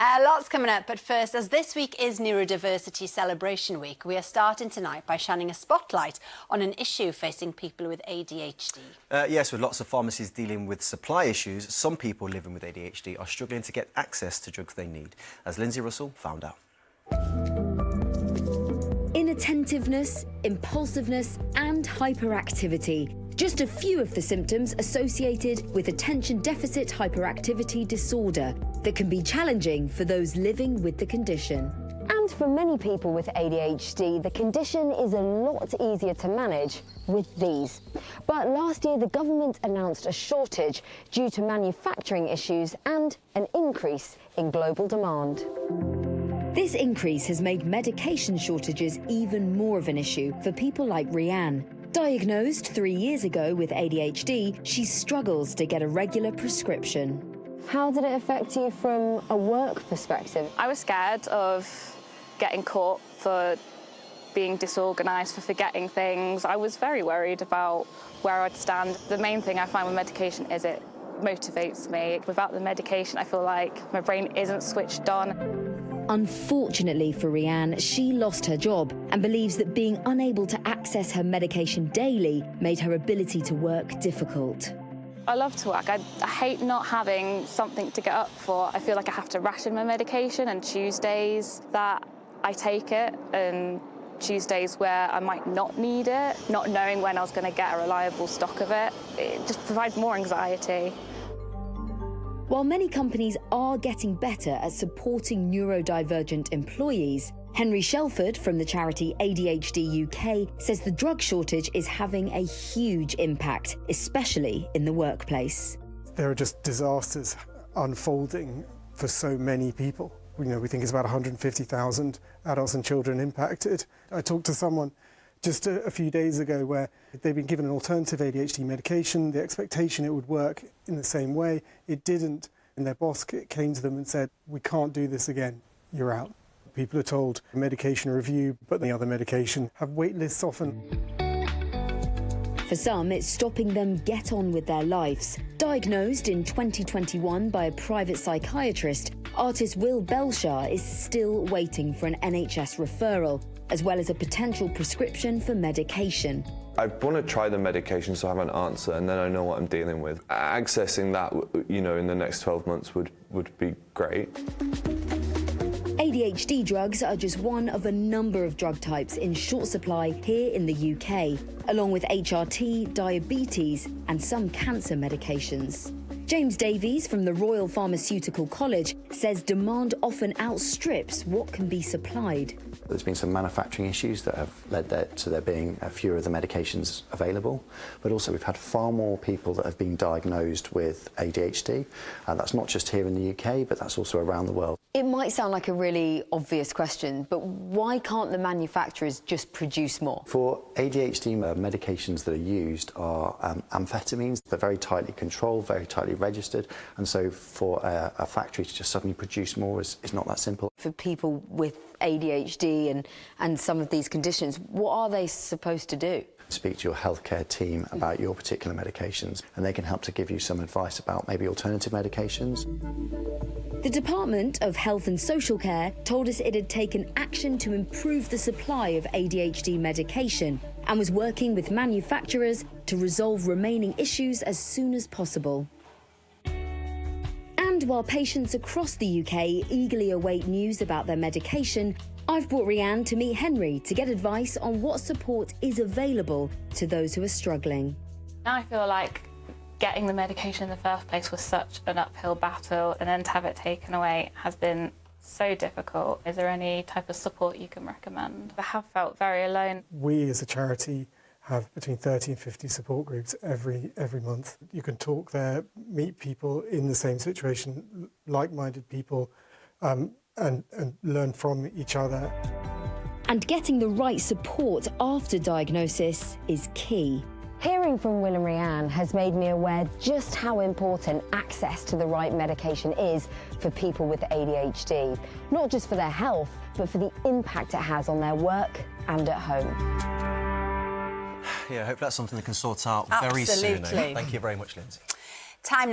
Lots coming up, but first, as this week is Neurodiversity Celebration Week, we are starting tonight by shining a spotlight on an issue facing people with ADHD. Yes, with lots of pharmacies dealing with supply issues, some people living with ADHD are struggling to get access to drugs they need, as Lindsay Russell found out. Inattentiveness, impulsiveness and hyperactivity. Just a few of the symptoms associated with attention deficit hyperactivity disorder that can be challenging for those living with the condition. And for many people with ADHD, the condition is a lot easier to manage with these. But last year, the government announced a shortage due to manufacturing issues and an increase in global demand. This increase has made medication shortages even more of an issue for people like Rianne. Diagnosed 3 years ago with ADHD, she struggles to get a regular prescription. How did it affect you from a work perspective? I was scared of getting caught for being disorganised, for forgetting things. I was very worried about where I'd stand. The main thing I find with medication is it motivates me. Without the medication, I feel like my brain isn't switched on. Unfortunately for Rianne, she lost her job and believes that being unable to access her medication daily made her ability to work difficult. I love to work. I hate not having something to get up for. I feel like I have to ration my medication, and Tuesdays that I take it, and Tuesdays where I might not need it, not knowing when I was going to get a reliable stock of it, it just provides more anxiety. While many companies are getting better at supporting neurodivergent employees, Henry Shelford from the charity ADHD UK says the drug shortage is having a huge impact, especially in the workplace. There are just disasters unfolding for so many people. We think it's about 150,000 adults and children impacted. I talked to someone just a few days ago where they've been given an alternative ADHD medication, the expectation it would work in the same way. It didn't, and their boss came to them and said, "We can't do this again, you're out." People are told medication review, but the other medication have wait lists often. For some, it's stopping them get on with their lives. Diagnosed in 2021 by a private psychiatrist, artist Will Belshar is still waiting for an NHS referral, as well as a potential prescription for medication. I want to try the medication so I have an answer and then I know what I'm dealing with. Accessing that, in the next 12 months would be great. ADHD drugs are just one of a number of drug types in short supply here in the UK, along with HRT, diabetes and some cancer medications. James Davies from the Royal Pharmaceutical College says demand often outstrips what can be supplied. There's been some manufacturing issues that have led to there being fewer of the medications available, but also we've had far more people that have been diagnosed with ADHD. That's not just here in the UK, but that's also around the world. It might sound like a really obvious question, but why can't the manufacturers just produce more? For ADHD, medications that are used are amphetamines. They're very tightly controlled, very tightly registered, and so for a factory to just suddenly produce more is not that simple. For people with ADHD and some of these conditions, what are they supposed to do? Speak to your healthcare team about your particular medications, and they can help to give you some advice about maybe alternative medications. The Department of Health and Social Care told us it had taken action to improve the supply of ADHD medication and was working with manufacturers to resolve remaining issues as soon as possible. And while patients across the UK eagerly await news about their medication, I've brought Rianne to meet Henry to get advice on what support is available to those who are struggling. Now I feel like getting the medication in the first place was such an uphill battle, and then to have it taken away has been so difficult. Is there any type of support you can recommend? I have felt very alone. We as a charity have between 30 and 50 support groups every month. You can talk there, meet people in the same situation, like-minded people, and learn from each other. And getting the right support after diagnosis is key. Hearing from Will and Rianne has made me aware just how important access to the right medication is for people with ADHD, not just for their health, but for the impact it has on their work and at home. Yeah, I hope that's something they can sort out very soon. Absolutely. Thank you very much, Lindsay. Time